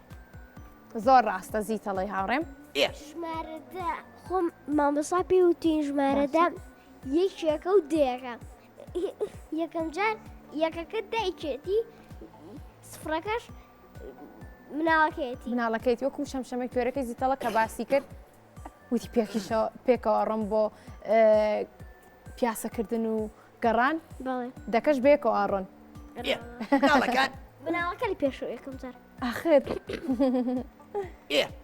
زۆر ڕاستە زیتەڵی هاوڕێم ژمارەدا خۆم مامۆسا پێ وتین ژمارەدا یەکێکە و دێکە یەکەم جار یەکەکە دایکێتی سفرەکەش مناڵەکەیەتی مناڵەکەیت وەکو شەمشەمە کوێرەکەی زیتەڵە کە باسی کرد وتی پێکەوە ڕۆم بۆ پیاسەکردن و گەڕان بەڵێ دەکەش بێکەوە ئاڕۆن ناڵەکان مناڵەکەی پێشەوە یەکەم جار ئاخر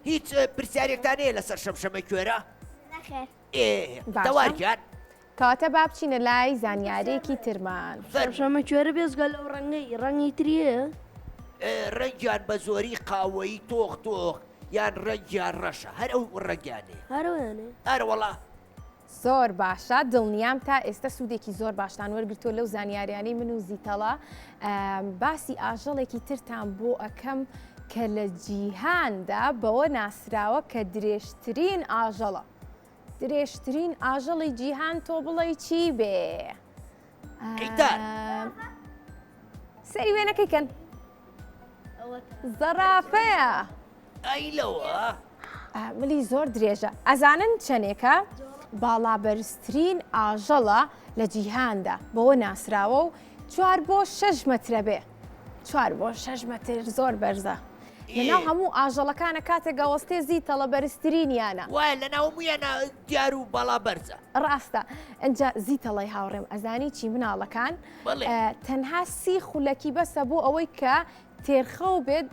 هیچ پرسیارێکتان هەیە لەسەر شەمشەمە کوێرە نەخێر باشە. دەوارگیان کاتە با بچینە لای زانیارێکی ترمان شەمشەمە کوێرە بێزگە لەو ڕەنگی تریە ڕەنگیان بە زۆری قاوەیی تۆخ تۆخ یان ڕەنگیان ڕەشە هەر ئەو ڕەنگیانێ هەروانێ ئەرەوەڵا زۆر باشە دڵنیام تا ئێستا سوودێکی زۆر باشتان وەرگرتووە لەو زانیاریانی من و زیتەڵە باسی ئاژەڵێکی ترتان بۆ ئەەکەم کە لە جیهاندا بەوە ناسراوە کە درێژترین ئاژەڵە درێژترین ئاژەڵی جیهان تۆ بڵێ چی بێ قەیتار. سەری وێنەکەیکەن زەرافەیە ئەیلەوە ملی زۆر درێژە ئەزانن چەندێکە باڵابەرزترین ئاژەڵە لە جیهاندا بەوە ناسراوە و 4 بۆ 6 مەترە بێ 4 بۆ 6 مەتر زۆر بەرزە لەناو هەموو ئاژەڵەکانە کاتێک گەوەستێ زیتەڵە بەرزترینیانە وایە لەناو مویانە دیار و باڵا بەرزە ڕاستە ئەجا زیتەڵی هاوڕێم ئەزانی چی مناڵەکان بەڵێ. تەنها 30 خولەکی بەسە بۆ ئەوەی کە تێرخەو بێت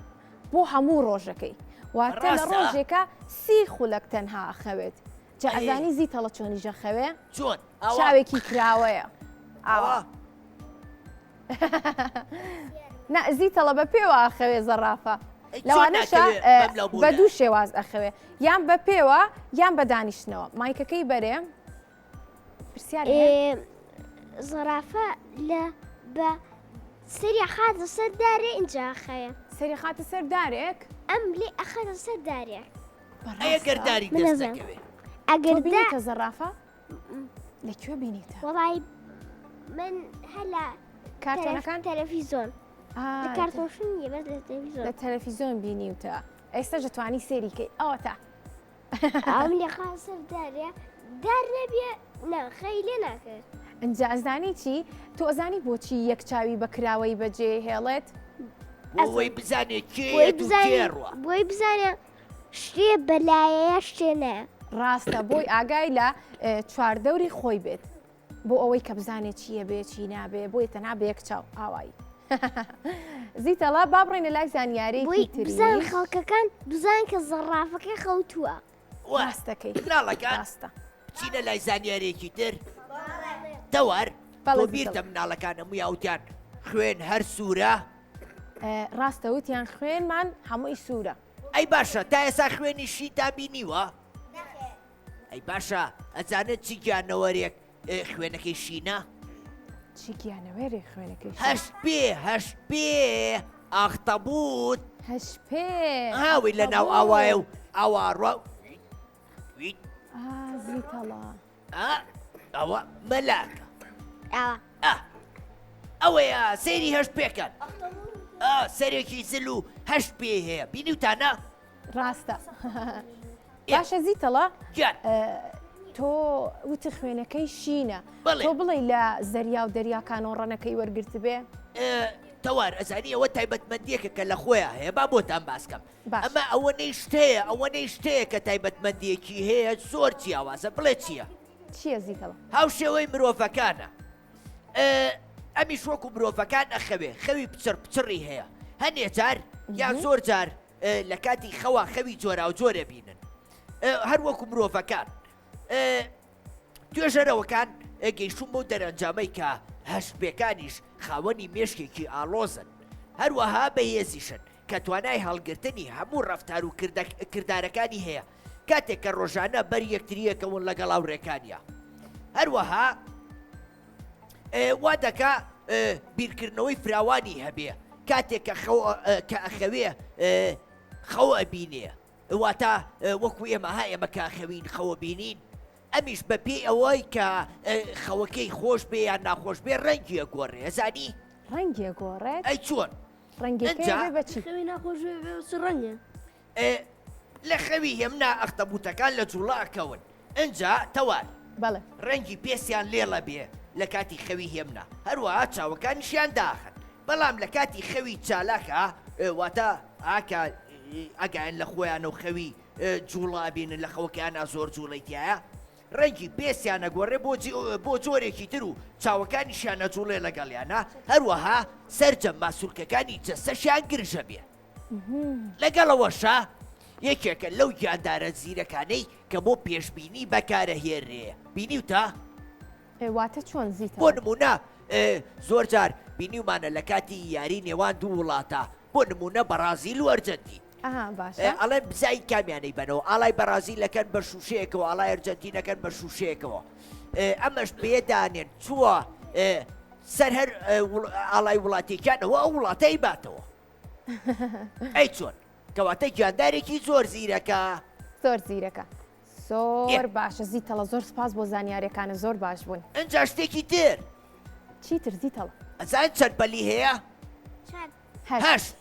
بۆ هەموو ڕۆژەکەی واتە لە ڕاستە؟ ڕۆژێکە 30 خولەک تەنها ئەخەوێت جا ئەزانی زیتەڵە چۆنیژە خەوێ چۆن چاوێکی کراوەیە ئاوا نە زیتەڵە بە پێوە ئەخەوێ زەرافە لەوانەشە بە دوو شێواز ئەخەوێ یان بە پێوە یان بە دانیشتنەوە مایکەکەی بەرێ پرسیار زەرافە لە بە سەری خاتە سەر دارێ اینجا خەیە سەری خاتە سەر دارێک ئەم لێ ئەخەتە سەر دارێک ئەیە گەرداری من دەست نەزانم. دەکەوێت ئەگەردا بینیتە زەرافە لەکوێ بینیتە وەڵی من هەلا کارتۆنەکان تەلەڤیزۆن لە کارتۆشن نیە بەس لە لە تەلەڤیزۆن تەلەڤیزۆن بینیوتە ئێستا دەتوانی سێریکەی ئەوە تا ئەم لێ خات سەر دارێ دار نەبێ ناخەی لێ ناکرد ئەنج ئەزانی چی تۆ ئەزانی بۆچی یەک چاوی بە کراوەی بەجێ هێڵێت بۆی بزانێت کێت و کێڕوە بۆی بزانێ شتێ بەلایەیە شتێ نایە ڕاستە بۆی ئاگای لە چواردەوری خۆی بێت بۆ ئەوەی کە بزانێت چییە بێ چی نابێ بۆی تەنها بە یەک چاو ئاوایی زیتەڵا با بڕێنە لای زانیارەی بۆی تری بزان خەڵکەکان بزان کە زەڕافەکەی خەوتووە ڕاستەکەی مناڵەکان ڕاستە بچینە لای زانیارێکی تر تەوار بەڵێ، تۆ بیرتە مناڵەکان هەمووی ئەوتیان خوێن هەر سوورە ڕاستە وتیان خوێنمان هەمووی سوورە ئەی باشە تا ئێستا خوێنی شی تا بینیوە ئەی باشە ئەزانێت چی گیانەوەرێک خوێنەکەی شینە چی گیانەوێری خوێنەکەی هەشت پێ ئاختەبوت هەش پێ هاوی لە ناو ئاوایە و ئاواڕە زیتەڵا ئەوە مەلاکە ئەوە ئەوەیە سەیری هەشت پێکەن سەرێکی زل و هەشت پێ هەیە بینیوتانە ڕاستە باشە زیتەڵا گیان تۆ وتە خوێنەکەی شینە بەڵێ. تۆ بڵێ لە زەریا و دەریاکان و ڕەنەکەی وەرگرت بێ تەوار ئەزانی ئەوە تایبەتمەندیەکە کە لە خۆیان هەیە با بۆتان باسکەم باش. ئەمە ئەوەنەی شتەیە ئەوەنەی شتەیە کە تایبەتمەندیەکی هەیە زۆر جیاوازە بڵێ چییە چییە زیتەڵا هاوشێوەی مرۆڤەکانە ئەمیش وەکو مرۆڤەکان ئەخەوێ خەوی پچڕ پچڕی هەیە هەنێ جار یان زۆر جار لە کاتی خەوا خەوی جۆرا و جۆرە بینن هەر وەکو مرۆڤەکان توێژەرەوەکان گەیشتون بۆ دەرەنجامەی کە هەشتپێکانیش خاوەنی مێشکێکی ئاڵۆزن هەروەها بەهێزیشن کە توانای هەڵگرتنی هەموو ڕەفتار و کردارەکانی هەیە کاتێک کە ڕۆژانە بەر یەکتریەکەون لەگەڵ هاوڕێکانیە هەروەها وا دەکا بیرکردنەوەی فراوانی هەبێ کاتێک کە ئەخەوێ خەو ئەبینێ واتە وەکو ئێمەها ئێمە کە ئەخەوین خەوە بینین ئەمیش بە پێی ئەوەی کە خەوەکەی خۆش بێ یان ناخۆش بێ ڕەنگی ئەگۆڕێ ئەزانی ڕەنگی گۆڕێت ئەی چۆن ڕەنگەکەی بێ بەچی خەوی ناخۆش ڕەنگە لە خەوی هێمنا ئەختەبوتەکان لە جوڵە ئەکەون ئەجا تەوار بەڵێ ڕەنگی پێسیان لێڵە بێ لە کاتی خەوی هێمنا هەروەها چاوەکانیشیان داخن بەڵام لە کاتی خەوی چالاکە واتە ئاکە ئەگەیان لە خۆیان و خەوی جوڵا بینن لە خەوەکەیانە زۆر جوڵەیتیایە ڕەنگی پێسیانە گۆڕێ بۆ جۆرێکی تر و چاوەکانیشیانە جوڵێ لەگەڵیانە هەروەها سەرجەم ماسوولکەکانی جەستەشیان گرژە بێ لەگەڵەوەشە یەکێکە لەو گیاندارە زیرەکانەی کە بۆ پێشببینی بەکارە هێرێ بینیوتە؟ واتە چۆن زیتە بۆ نمونە زۆر جار بینیومانە لە کاتی یاری نێوان دوو وڵاتە بۆ نمونە بەرازیل و ئەرجەنتین باشە ئەڵێ بزای کامیانەی بنەوە ئاڵای بەرازیلەکەن بە شوشەیەکەوە ئاڵای ئەرجەنتینەکەن بە شوشەیەکەوە ئەمەش پێدانێن چووە سەر هەر ئاڵای وڵاتێکیانەوە ئەو وڵاتەی باتەوە ئەی چۆن کەواتە گیاندارێکی زۆر زیرەکە زۆر زیرەکە زۆر باشە زیتەڵە زۆر سپاس بۆ زانیارەکانە زۆر باش بوون ئەجا شتێکی تر چیتر زیتەڵە ئەزان چەند بەلی هەیە؟ هەشت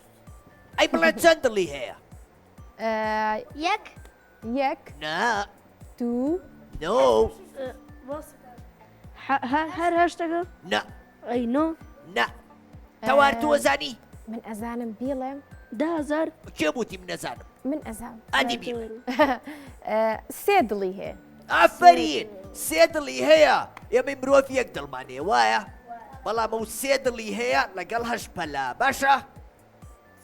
ئەی بڵێ چەند دڵی هەیە؟ یەک نا دوو نۆ هەر هەشتەکە نا ئەی نۆ نا تەوار تۆ زانی؟ من ئەزانم بیڵێم 10,000 کێ بوتی من نەزانم من ئەزانم ئەدی بیڵێ سێ دڵی هەیە ئافرین سێ دڵی هەیە ئێمە مرۆڤ یەک دڵمانێ وایە بەڵام ئەو سێ دڵی هەیە لەگەڵ هەشت پەلا باشە؟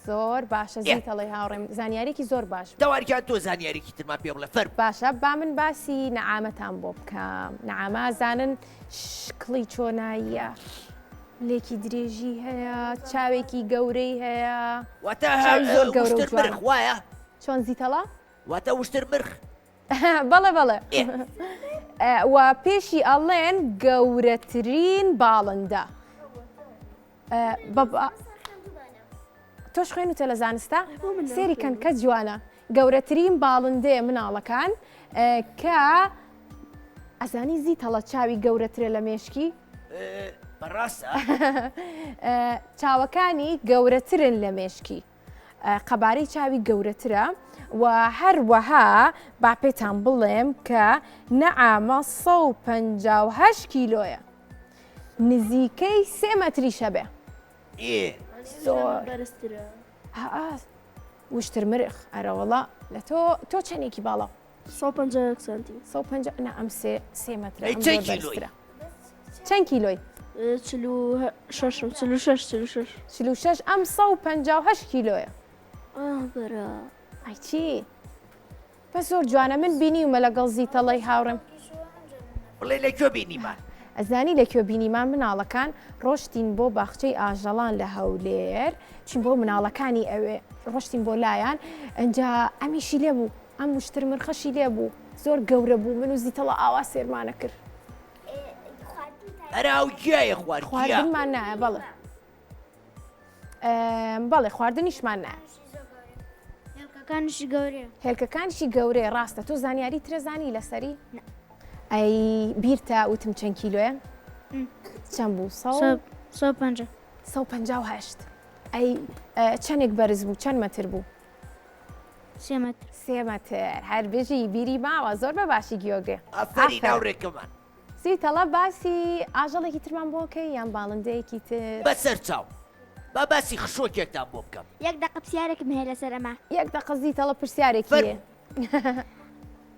زۆر باشە زیتەڵی هاوڕێم زانیارێکی زۆر باش تەوارکیان تۆ زانیارێکی ترمان پێ بڵێ فەرم باشە با من باسی نەعامەتان بۆ بکەم نەعامە زانن شکڵی چۆناییە لێکی درێژی هەیە چاوێکی گەورەی هەیە واتە زۆر گەورە و وشتر جوان. مرخ وایە چۆن زیتەڵە؟ واتە وشتر مرخ بەڵێ بەڵێ و پێشی ئەڵێن گەورەترین باڵندە تۆش خوێنوتە لە زانستە سێری کەن کە جوانە گەورەترین باڵندەیە مناڵەکان کە ئەزانی زیتەڵە چاوی گەورەترە لە مێشکی بەڕاستە چاوەکانی گەورەترن لە مێشکی قەبارەی چاوی گەورەترە و هەروەها با پێتان بڵێم کە نەعامە 158 کیلۆیە نزیکەی 3 مەتریشە بێ بەرزترە وشتر مرخ ئەرەوەڵا لە تۆ چەندێکی باڵە 150 سانتی 150 ئەم 3 مەترە ئەی چەند کیلۆی؟ چەند کیلۆی 46 ئەم 158 کیلۆیە بەرە ئای چی بە زۆر جوانە من بینیمە لەگەڵ زیتەڵی هاوڕم بڵێ لەکوێ بینیمان ئەزانی لەکوێ بینیمان مناڵەکان ڕۆشتین بۆ باخچەی ئاژەڵان لە هەولێر چین بۆ مناڵەکانی ئەوێ ڕۆشتین بۆ لایەن ئەنجا ئەمیشی لێ بوو ئەم وشتر مرخەشی لێ بوو زۆر گەورە بوو من و زیتەڵە ئاوا سێرمانە کرد هەراو گیایە خوارد خواردنمان نایە بەڵێ بەڵێ خواردنیشمان نایە هێلکەکانشی گەورەیە هێلکەکانشی گەورەیە ڕاستە تۆ زانیاری ترەزانی لەسەری ئەی بیرتە وتم چەند کیلۆیە چەند بوو 158 ئەی چەندێک بەرز بوو چەند مەتر بوو 3 مەتر 3 مەتر هەر بێژی بیری ماوە زۆر بە باشی گیۆگرێ ئەفەری ناوڕێکەمان زیتەڵە باسی ئاژەڵێکی ترمان بۆکەی یان باڵندەیەکی تر بەسەر چاو با باسی خشۆکێکتان بۆ بکەم یەک دقە پرسیارێکم هەیە لەسەر ئەمە یەک دقە زیتەڵە پرسیارێکی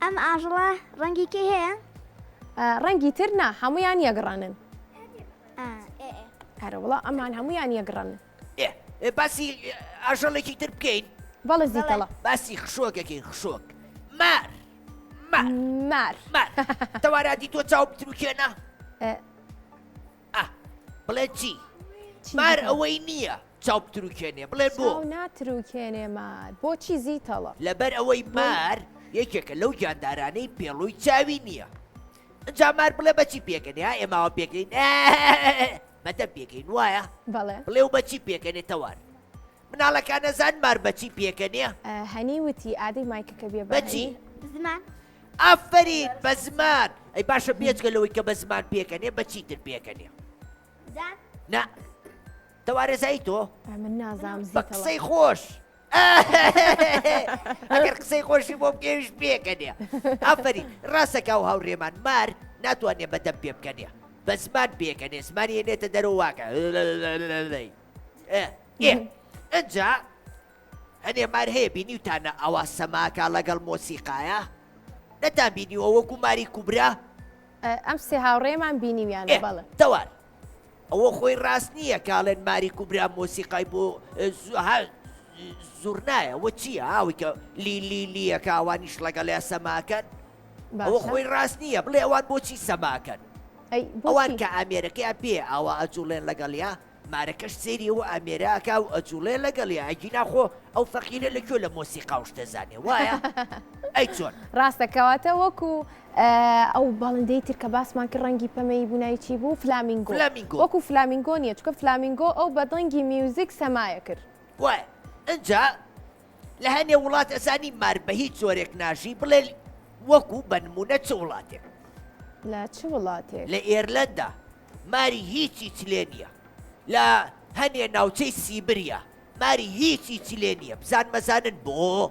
ئەم ئاژەڵە ڕەنگی کەی هەیە ڕەنگی تر نا هەمویان یەگڕانن هەرەوەڵا ئەمان هەمویان یەگڕانن باسی ئاژەڵێکی تر بکەین بەڵێ زیتەڵە باسی خشۆکێکی خشۆک مار تەوارادی تۆ چاو بتروکێنە بڵێ چی مار ئەوەی نییە چاو بتروکێنێ بڵێ بۆ ناتروکێنێ مار بۆچی زیتەڵە لەبەر ئەوەی مار یەکێکە لەو گیاندارانەی پێڵووی چاوی نییە ئەجا مار بڵێ بەچی پێکەنێ ها ئێماوە پێکەین مەدە پێکەین وایە بەڵێ بڵێ و بەچی پێکەنێ تەوار مناڵەکان نەزان مار بەچی پێکەنێ هەنی وتی ئادەی مایکەکە بێ بەچی زمان ئافرین بە زمان ئەی باشە بێچگەلەوەی کە بە زمان پێکەنێ بەچی تر پێکەنێ زان نا تەوارەزایی تۆ من نازام بە قسەی خۆش ئەگەر قسەی خۆشی بۆ بگەویش پێکەنێ ئافرین ڕاستەکە و هاوڕێمان مار ناتوانێ بەدەم پێ بکەنێ بە زمان پێکەنێ زمانی هێنێتە دەرەوەواکە ئەجا هەنێ مار هەیە بینیوتانە ئەوە سەماکە لەگەڵ مۆسیقایە نەتان بینیوە وەکو ماری کوبرا ئەم سێ هاوڕێمان بینیویانە بەڵێ تەوار ئەوە خۆی ڕاست نییە کاڵێن ماری کوبرا مۆسیقای بۆ زوور نایە وە چییە ئاوی کە لیلیلیەکە ئەوانیش لەگەڵ سەماکەن ئەوە خۆی ڕاست نییە بڵێ ئەوان بۆچی سەماکەن ئەوان کە ئامێرەکەیان پێ ئاوا ئەجوڵێن لەگەڵیا مارەکەش سێری و ئامێراکە و ئەجوڵێن لەگەڵیا ئەگینا خۆ ئەو فەقیرە لەکوێ لە مۆسیقا وش دەزانێ وایە ئەی چۆن ڕاستەکەواتە وەکو ئەو باڵندەی تر کە باسمان کرد ڕەنگی پەمەی بوونایی چی بوو فلامینگۆ وەکو فلامینگۆ نییە چکە فلامینگۆ ئەو بەدەنگی میوزیک سەمایە کرد وایە ئەجا لە هەنێ وڵات ئەزانی مار بە هیچ زۆرێک ناژی بڵێ وەکو بەنمونە چ وڵاتێک لە چ وڵاتێک لە ئێرلەندا ماری هیچی چلێ نییە لە هەنێ ناوچەی سیبریا ماری هیچی چلێ نییە بزان مەزانن بۆ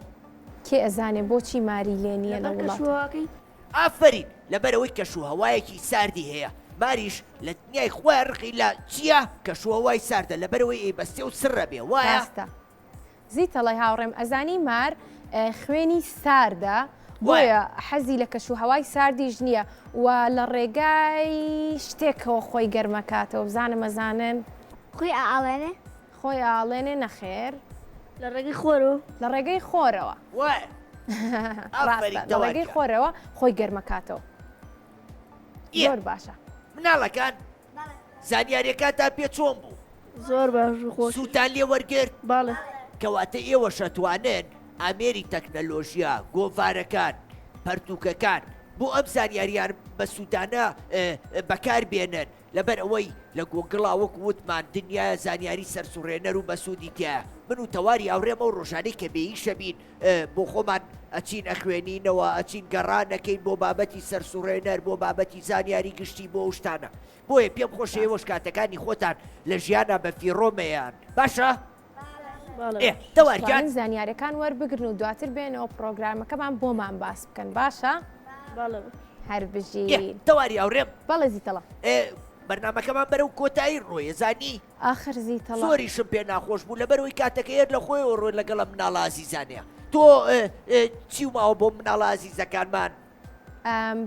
کێ ئەزانێ بۆچی ماری لێ نییە لە وڵات ئافرین لەبەرەوەی کەشوهەوایەکی ساردی هەیە ماریش لە دنیای خۆی ڕقی لە چییە کەشوهەوای ساردە لەبەرەوەی ئێبەستێ و سڕە بێ وایە زیتەڵی هاوڕێم ئەزانی مار خوێنی ساردە بۆیە حەزی لە کەشوهەوای ساردیش نییە و لە ڕێگای شتێکەوە خۆی گەرمەکاتەوە بزانە مەزانن خۆی ئاڵێنێ خۆی ئاڵێنێ نەخێر لە ڕێگەی خۆرەوە لە ڕێگەی خۆرەوە لە ڕێگەی خۆرەوە خۆی گەرمەکاتەوە زۆر باشە مناڵەکان زانیاریەکانتان پێ چۆن بوو زۆر باش خۆش سووتان لێ وەرگرت باڵێ کەواتە ئێوە شەتوانن ئامێری تەکنەلۆژیا گۆڤارەکان پەرتووکەکان بۆ ئەم زانیاریان بە سوودانە بەکار بێنن لەبەر ئەوەی لە گۆگڵا وەک وتمان دنیا زانیاری سەرسوڕێنەر و بەسوودی تایە من و تەواری ئەوڕێمە و ڕۆژانەی کە بێیشە بین بۆ خۆمان ئەچین ئەخوێنینەوە ئەچین گەڕانەکەین بۆ بابەتی سەرسوڕێنەر بۆ بابەتی زانیاری گشتی بۆ شتانە بۆیە پێم خۆشە ئێوەش کاتەکانی خۆتان لە ژیانە بە فیڕۆمەیان باشە؟ تەوارگیان زانیاریەکان وەربگرن و دواتر بێنەوە پرۆگرامەکەمان بۆمان باس بکەن باشە؟ هەر بژین تەواری ئەوڕێم بەڵێ زیتەڵە بەرنمەکەمان بەرەو کۆتایی ڕۆیە زانی ئاخر زیتەڵە زۆریشم پێ ناخۆش بوو لەبەرەوەی کاتەکەیت لە خۆی ڕۆی لەگەڵە مناڵە ئازیزانەیە تۆ چی ماوە بۆ مناڵە ئازیزەکانمان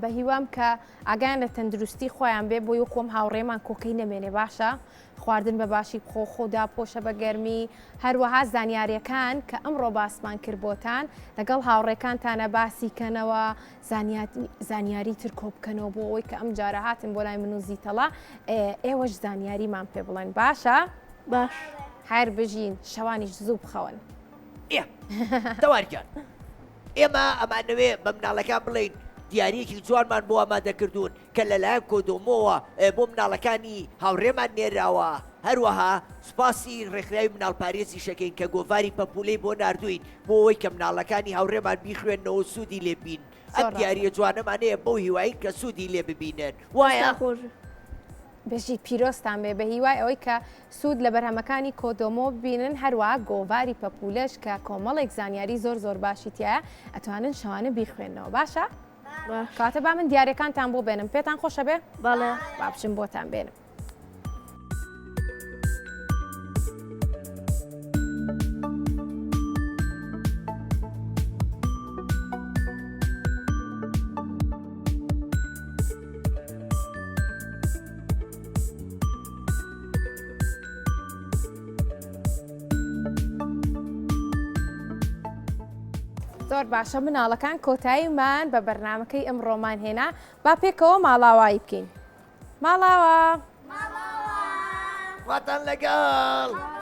بە هیوام کە ئاگیان لە تەندروستی خۆیان بێ بۆی و خۆم هاوڕێمان کۆکەی نەمێنێ باشە خواردن بە باشی بخۆ خۆدا پۆشە بە گەرمی هەروەها زانیاریەکان کە ئەمڕۆ باسمان کرد بۆتان لەگەڵ هاوڕێکانتانە باسی کەنەوە زانیاری تر کۆ بکەنەوە بۆ ئەوەی کە ئەم جارە هاتن بۆ لای من و زیتەڵە ئێوەش زانیاریمان پێ بڵێن باشە؟ باش هەر بژین شەوانیش زوو بخەون تەوارگیان ئێمە ئەمانەوێ بە مناڵەکان بڵین دیارەیەکی جوانمان بۆ ئامادەکردوون کە لەلایەن کۆدۆمەوە بۆ مناڵەکانی هاوڕێمان نێراوە هەروەها سوپاسی ڕێکخراوی مناڵپارێزی شەکەین کە گۆڤاری پەپولەی بۆ ناردوین بۆ ئەوەی کە مناڵەکانی هاوڕێمان بیخوێنەوە سوودی لێبین ئەم دیارە جوانەمانەیە بۆ هیوایی کە سوودی لێ ببینن وایە بەژی پیرۆستان بێ بە هیوای ئەوەی کە سوود لە بەرهەمەکانی کۆدۆمۆ ببینن هەروە گۆڤاری پەپولەش کە کۆمەڵێک زانیاری زۆر باشی تایە ئەتوانن شەوانە بیخوێنەوە باشە؟ کاتە با من دیارەکانتان بۆ بێنم پێتان خۆشە بێ؟ بەڵێ با بچم بۆتان بێنم. زۆر باشە مناڵەکان کۆتاییمان بە بەرنمەکەی ئەمڕۆمان هێنا با پێکەوە ماڵاوایی بکەین. ماڵاوە واتان لەگەڵ